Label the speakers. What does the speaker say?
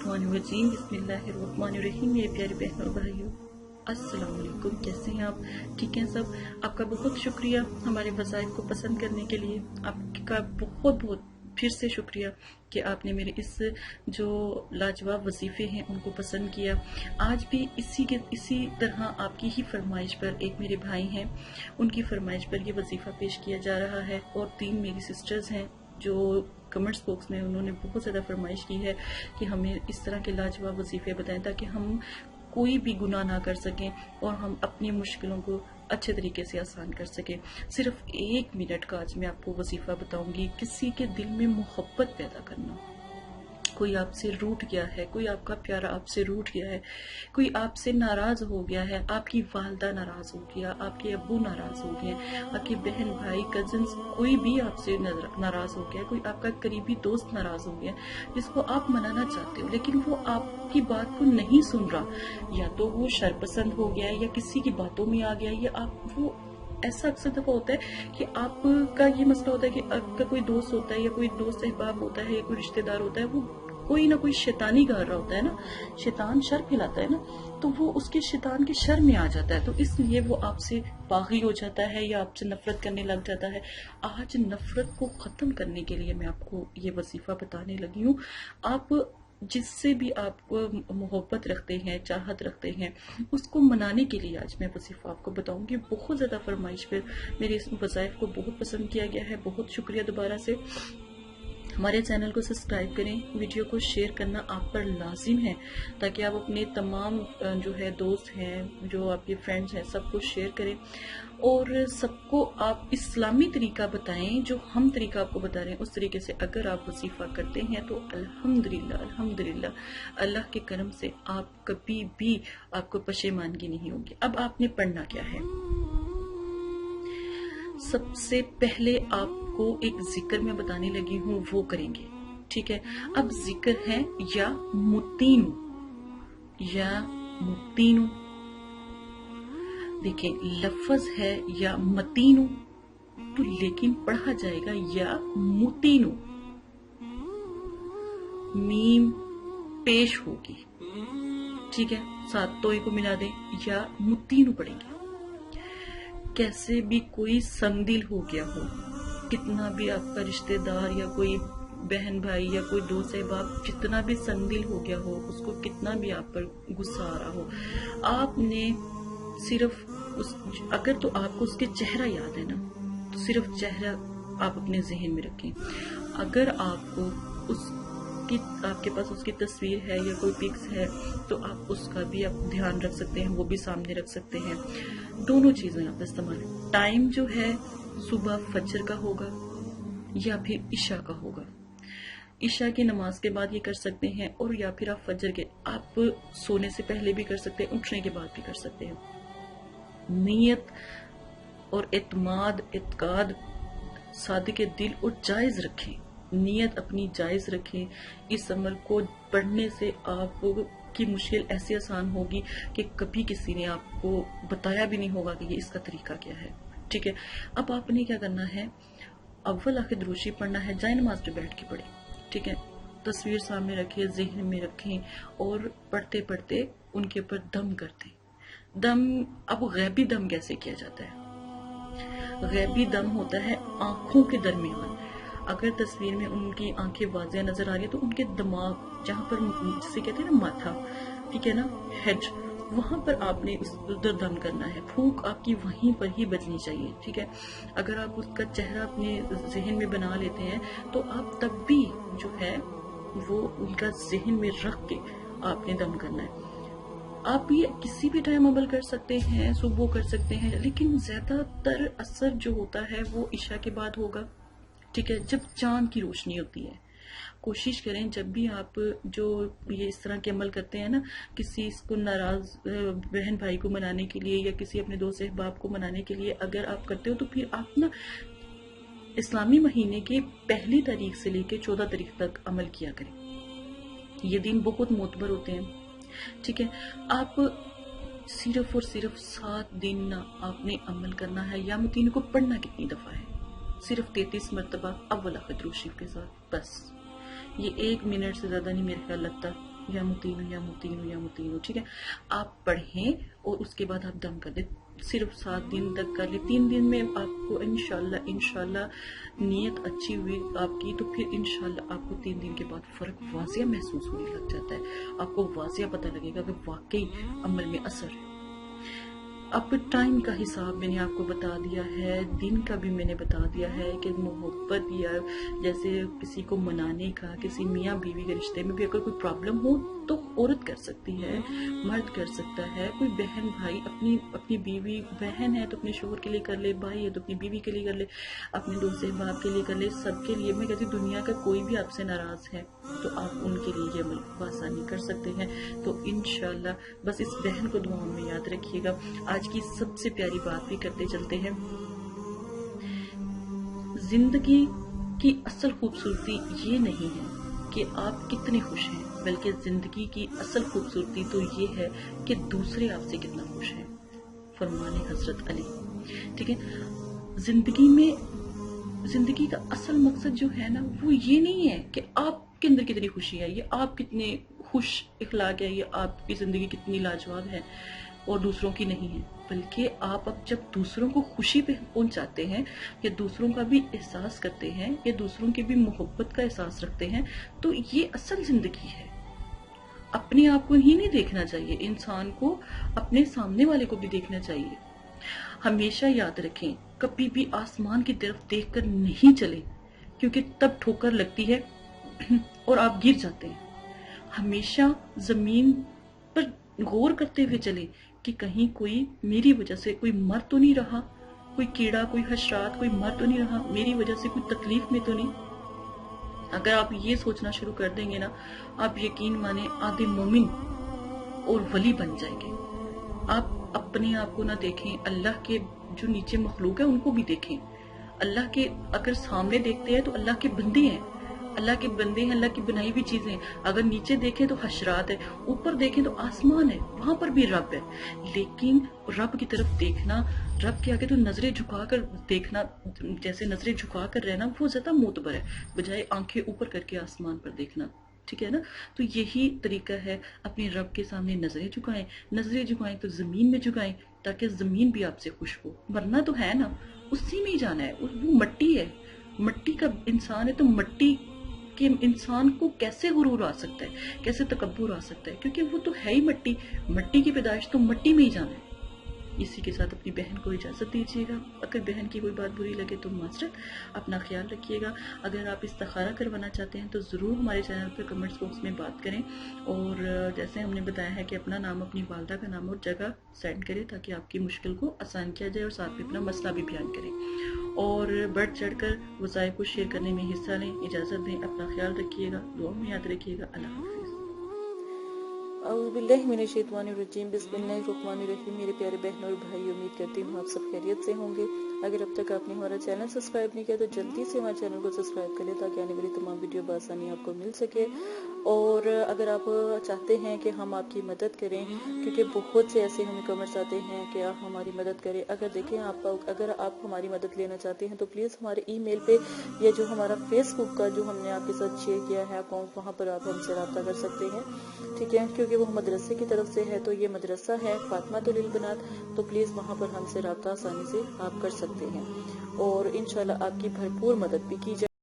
Speaker 1: बिस्मिल्लाहिर्रहमानिर्रहीम बिस्मिल्लाहिर्रहमानिर्रहीम। मेरे प्यारे बहनों और भाइयों, अस्सलाम वालेकुम। कैसे हैं आप? ठीक हैं सब? आपका बहुत शुक्रिया हमारे वज़ाइफ को पसंद करने के लिए। आपका बहुत बहुत फिर से शुक्रिया कि आपने मेरे इस जो लाजवाब वजीफ़े हैं उनको पसंद किया। आज भी इसी तरह आपकी ही फरमाइश पर एक मेरे भाई हैं, उनकी फरमाइश पर ये वजीफ़ा पेश किया जा रहा है। और 3 मेरी सिस्टर्स हैं जो कमेंट्स बॉक्स में उन्होंने बहुत ज़्यादा फरमाइश की है कि हमें इस तरह के लाजवाब वजीफ़े बताएं ताकि हम कोई भी गुनाह ना कर सकें और हम अपनी मुश्किलों को अच्छे तरीके से आसान कर सकें। सिर्फ 1 मिनट का आज मैं आपको वजीफ़ा बताऊंगी। किसी के दिल में मोहब्बत पैदा करना। कोई आपसे रूठ गया है, कोई आपका प्यारा आपसे रूठ गया है, कोई आपसे नाराज हो गया है, आपकी वालदा नाराज हो गया, आपके अब्बू नाराज हो गए, आपकी बहन भाई कजिन्स कोई भी आपसे नाराज हो गया, कोई आपका करीबी दोस्त नाराज हो गया जिसको आप मनाना चाहते हो लेकिन वो आपकी बात को नहीं सुन रहा, या तो वो शरपसंद हो गया या किसी की बातों में आ गया, या आप वो ऐसा अक्सर दफा होता है कि आपका ये मसला होता है कि आपका कोई दोस्त होता है या कोई दोस्त अहबाब होता है या कोई रिश्तेदार होता है, वो कोई ना कोई शैतानी कर रहा होता है ना, शैतान शर फैलाता है ना, तो वो उसके शैतान के शर में आ जाता है, तो इसलिए वो आपसे बागी हो जाता है या आपसे नफरत करने लग जाता है। आज नफरत को खत्म करने के लिए मैं आपको ये वजीफा बताने लगी हूँ। आप जिससे भी आप मोहब्बत रखते हैं, चाहत रखते हैं, उसको मनाने के लिए आज मैं वजीफा आपको बताऊंगी। बहुत ज़्यादा फरमाइश पर मेरे इस वज़ाइफ को बहुत पसंद किया गया है। बहुत शुक्रिया दोबारा से। हमारे चैनल को सब्सक्राइब करें, वीडियो को शेयर करना आप पर लाजिम है ताकि आप अपने तमाम जो है दोस्त हैं, जो आपके फ्रेंड्स हैं, सबको शेयर करें और सबको आप इस्लामी तरीका बताएं। जो हम तरीका आपको बता रहे हैं उस तरीके से अगर आप वजीफा करते हैं तो अल्हम्दुलिल्लाह अल्हम्दुलिल्लाह अल्लाह के करम से आप कभी भी आपको पशेमानगी नहीं होगी। अब आपने पढ़ना क्या है? सबसे पहले आपको एक जिक्र मैं बताने लगी हूँ, वो करेंगे, ठीक है? अब जिक्र है या मुतीनु, या मुतीनु। देखें लफ्ज है या मतीनु, तो लेकिन पढ़ा जाएगा या मुतीनु। मीम पेश होगी, ठीक है? साथ तोए को मिला दें या मुतीनु पढ़ेंगे। कैसे भी कोई संदिल हो गया हो, कितना भी आपका रिश्तेदार या कोई बहन भाई या कोई दोस्त अहबाब जितना भी संदिल हो गया हो, उसको कितना भी आप पर गुस्सा आ रहा हो, आपने सिर्फ अगर तो आपको उसके चेहरा याद है ना, तो सिर्फ चेहरा आप अपने जहन में रखें। अगर आपको आपके पास उसकी तस्वीर है या कोई पिक्स है तो आप उसका भी आप ध्यान रख सकते हैं, वो भी सामने रख सकते हैं। दोनों चीजें आप इस्तेमाल। टाइम जो है सुबह फजर का होगा या फिर इशा का होगा। इशा की नमाज के बाद ये कर सकते हैं, और या फिर आप फजर के, आप सोने से पहले भी कर सकते हैं, उठने के बाद भी कर सकते हैं। नियत और इत्काद सादिक़े दिल और जायज रखें। नियत अपनी जायज रखें। इस अमल को पढ़ने से आपकी मुश्किल ऐसे आसान होगी कि कभी किसी ने आपको बताया भी नहीं होगा कि ये इसका तरीका क्या है, ठीक है? अब आपने क्या करना है, अव्वल आखिर दुरूशी पढ़ना है, जाए नमाज पे बैठ के पढ़े, ठीक है? तस्वीर सामने रखें, ज़हन में रखें और पढ़ते पढ़ते उनके ऊपर दम करते। दम, अब गैबी दम कैसे किया जाता है? गैबी दम होता है आंखों के दरमियान। अगर तस्वीर में उनकी आंखें वाज़ेह नजर आ रही है तो उनके दिमाग, जहाँ पर जिसे कहते हैं ना माथा, ठीक है ना, हेड, वहां पर आपने उधर दम करना है। फूंक आपकी वहीं पर ही बजनी चाहिए, ठीक है? अगर आप उसका चेहरा अपने जहन में बना लेते हैं तो आप तब भी जो है वो उनका जहन में रख के आपने दम करना है। आप ये किसी भी टाइम अमल कर सकते हैं, सुबह कर सकते हैं, लेकिन ज्यादातर असर जो होता है वो इशा के बाद होगा, ठीक है? जब चांद की रोशनी होती है। कोशिश करें जब भी आप जो ये इस तरह के अमल करते हैं ना, किसी को नाराज बहन भाई को मनाने के लिए या किसी अपने दोस्त अहबाब को मनाने के लिए अगर आप करते हो तो फिर आप ना इस्लामी महीने के 1 तारीख से लेकर 14 तारीख तक अमल किया करें। ये दिन बहुत मोतबर होते हैं, ठीक है? आप सिर्फ और सिर्फ 7 दिन ना आपने अमल करना है। या मुतीन को पढ़ना कितनी दफा है? सिर्फ 33 मरतबा अव्वल आखिर दुरूद शरीफ के साथ, बस। ये 1 मिनट से ज्यादा नहीं मेरे ख्याल लगता, یا متین یا متین یا متین، ٹھیک ہے؟ آپ پڑھیں اور اس کے بعد آپ دم کر دیں، صرف 7 دن تک کر لیں، 3 دن میں آپ کو انشاءاللہ نیت اچھی ہوئی آپ کی تو پھر انشاءاللہ آپ کو 3 دن کے بعد فرق واضح محسوس ہونے لگ جاتا ہے، آپ کو واضح پتہ لگے گا کہ واقعی عمل میں اثر ہے۔ اب ٹائم کا حساب میں نے آپ کو بتا دیا ہے، دن کا بھی میں نے بتا دیا ہے کہ محبت یا جیسے کسی کو منانے کا، کسی میاں بیوی کے رشتے میں بھی اگر کوئی پرابلم ہو تو عورت کر سکتی ہے، مرد کر سکتا ہے، کوئی بہن بھائی اپنی بیوی بہن ہے تو اپنے شوہر کے لیے کر لے، بھائی ہے تو اپنی بیوی کے لیے کر لے، اپنے دوست احباب کے لیے کر لے، سب کے لیے۔ میں کہتی ہوں دنیا کا کوئی بھی آپ سے ناراض ہے تو آپ ان کے لیے یہ عمل بآسانی کر سکتے ہیں۔ تو انشاءاللہ بس اس بہن کو دعاؤں میں یاد رکھیے گا۔ آج کی سب سے پیاری بات بھی کرتے چلتے ہیں، زندگی کی اصل خوبصورتی یہ نہیں ہے کہ آپ کتنے خوش ہیں، بلکہ زندگی کی اصل خوبصورتی تو یہ ہے کہ دوسرے آپ سے کتنا خوش ہیں، فرمان حضرت علی، ٹھیک ہے؟ زندگی کا اصل مقصد جو ہے نا وہ یہ نہیں ہے کہ آپ کے اندر کتنی خوشی ہے، یہ آپ کتنے خوش اخلاق ہے، یہ آپ کی زندگی کتنی لاجواب ہے اور دوسروں کی نہیں ہے، بلکہ آپ اب جب دوسروں کو خوشی پہ پہنچاتے ہیں یا دوسروں کا بھی احساس کرتے ہیں یا دوسروں کی بھی محبت کا احساس رکھتے ہیں تو یہ اصل زندگی ہے۔ اپنے آپ کو ہی نہیں دیکھنا چاہیے، انسان کو اپنے سامنے والے کو بھی دیکھنا چاہیے۔ ہمیشہ یاد رکھیں کبھی بھی آسمان کی طرف دیکھ کر نہیں چلیں کیونکہ تب ٹھوکر لگتی ہے اور آپ گر جاتے ہیں۔ ہمیشہ زمین پر غور کرتے ہوئے چلیں کہ کہیں کوئی میری وجہ سے کوئی مر تو نہیں رہا، کوئی کیڑا، کوئی حشرات، کوئی مر تو نہیں رہا، میری وجہ سے کوئی تکلیف میں تو نہیں۔ اگر آپ یہ سوچنا شروع کر دیں گے نا، آپ یقین مانیں آدھے مومن اور ولی بن جائیں گے۔ آپ اپنے آپ کو نہ دیکھیں، اللہ کے جو نیچے مخلوق ہے ان کو بھی دیکھیں۔ اللہ کے اگر سامنے دیکھتے ہیں تو اللہ کے بندے ہیں، اللہ کے بندے ہیں، اللہ کی بنائی ہوئی چیزیں۔ اگر نیچے دیکھیں تو حشرات ہے، اوپر دیکھیں تو آسمان ہے، وہاں پر بھی رب ہے۔ لیکن رب کی طرف دیکھنا، رب کے آگے تو نظریں جھکا کر دیکھنا، جیسے نظریں جھکا کر رہنا وہ زیادہ معتبر ہے بجائے آنکھیں اوپر کر کے آسمان پر دیکھنا، ٹھیک ہے نا؟ تو یہی طریقہ ہے، اپنے رب کے سامنے نظریں جھکائیں تو زمین میں جھکائیں تاکہ زمین بھی آپ سے خوش ہو۔ مرنا تو ہے نا، اسی میں ہی جانا ہے، وہ مٹی ہے، مٹی کا انسان ہے تو مٹی کہ انسان کو کیسے غرور آ سکتا ہے، کیسے تکبر آ سکتا ہے، کیونکہ وہ تو ہے ہی مٹی کی پیدائش، تو مٹی میں ہی جانا ہے۔ اسی کے ساتھ اپنی بہن کو اجازت دیجیے گا، اگر بہن کی کوئی بات بری لگے تو معذرت، اپنا خیال رکھیے گا۔ اگر آپ استخارہ کروانا چاہتے ہیں تو ضرور ہمارے چینل پر کمنٹس باکس میں بات کریں، اور جیسے ہم نے بتایا ہے کہ اپنا نام، اپنی والدہ کا نام اور جگہ سینڈ کریں تاکہ آپ کی مشکل کو آسان کیا جائے، اور ساتھ میں اپنا مسئلہ بھی بیان کریں، اور بڑھ چڑھ کر وظائف کو شیئر کرنے میں حصہ لیں۔ اجازت دیں، اپنا خیال رکھیے گا، دعا میں یاد رکھیے گا۔ اللہ حافظ۔ اعوذ باللہ من الشیطان الرجیم، بسم اللہ الرحمن الرحیم۔ میرے پیارے بہنوں اور بھائی، امید کرتی ہوں آپ سب خیریت سے ہوں گے۔ اگر اب تک آپ نے ہمارا چینل سبسکرائب نہیں کیا تو جلدی سے ہمارے چینل کو سبسکرائب کر لیں تاکہ آنے والی تمام ویڈیو بآسانی آپ کو مل سکے۔ اور اگر آپ چاہتے ہیں کہ ہم آپ کی مدد کریں، کیونکہ بہت سے ایسے ہمیں کمنٹس آتے ہیں کہ آپ ہماری مدد کریں، اگر آپ ہماری مدد لینا چاہتے ہیں تو پلیز ہمارے ای میل پہ یا جو ہمارا فیس بک کا جو ہم نے آپ کے ساتھ شیئر کیا ہے اکاؤنٹ، وہاں پر آپ ہم سے رابطہ کر سکتے ہیں، ٹھیک ہے؟ کیونکہ وہ مدرسے کی طرف سے ہے، تو یہ مدرسہ ہے فاطمہ للبنات، تو پلیز وہاں پر ہم سے رابطہ آسانی سے آپ کر سکتے ہیں، اور انشاءاللہ آپ کی بھرپور مدد بھی کی جائے۔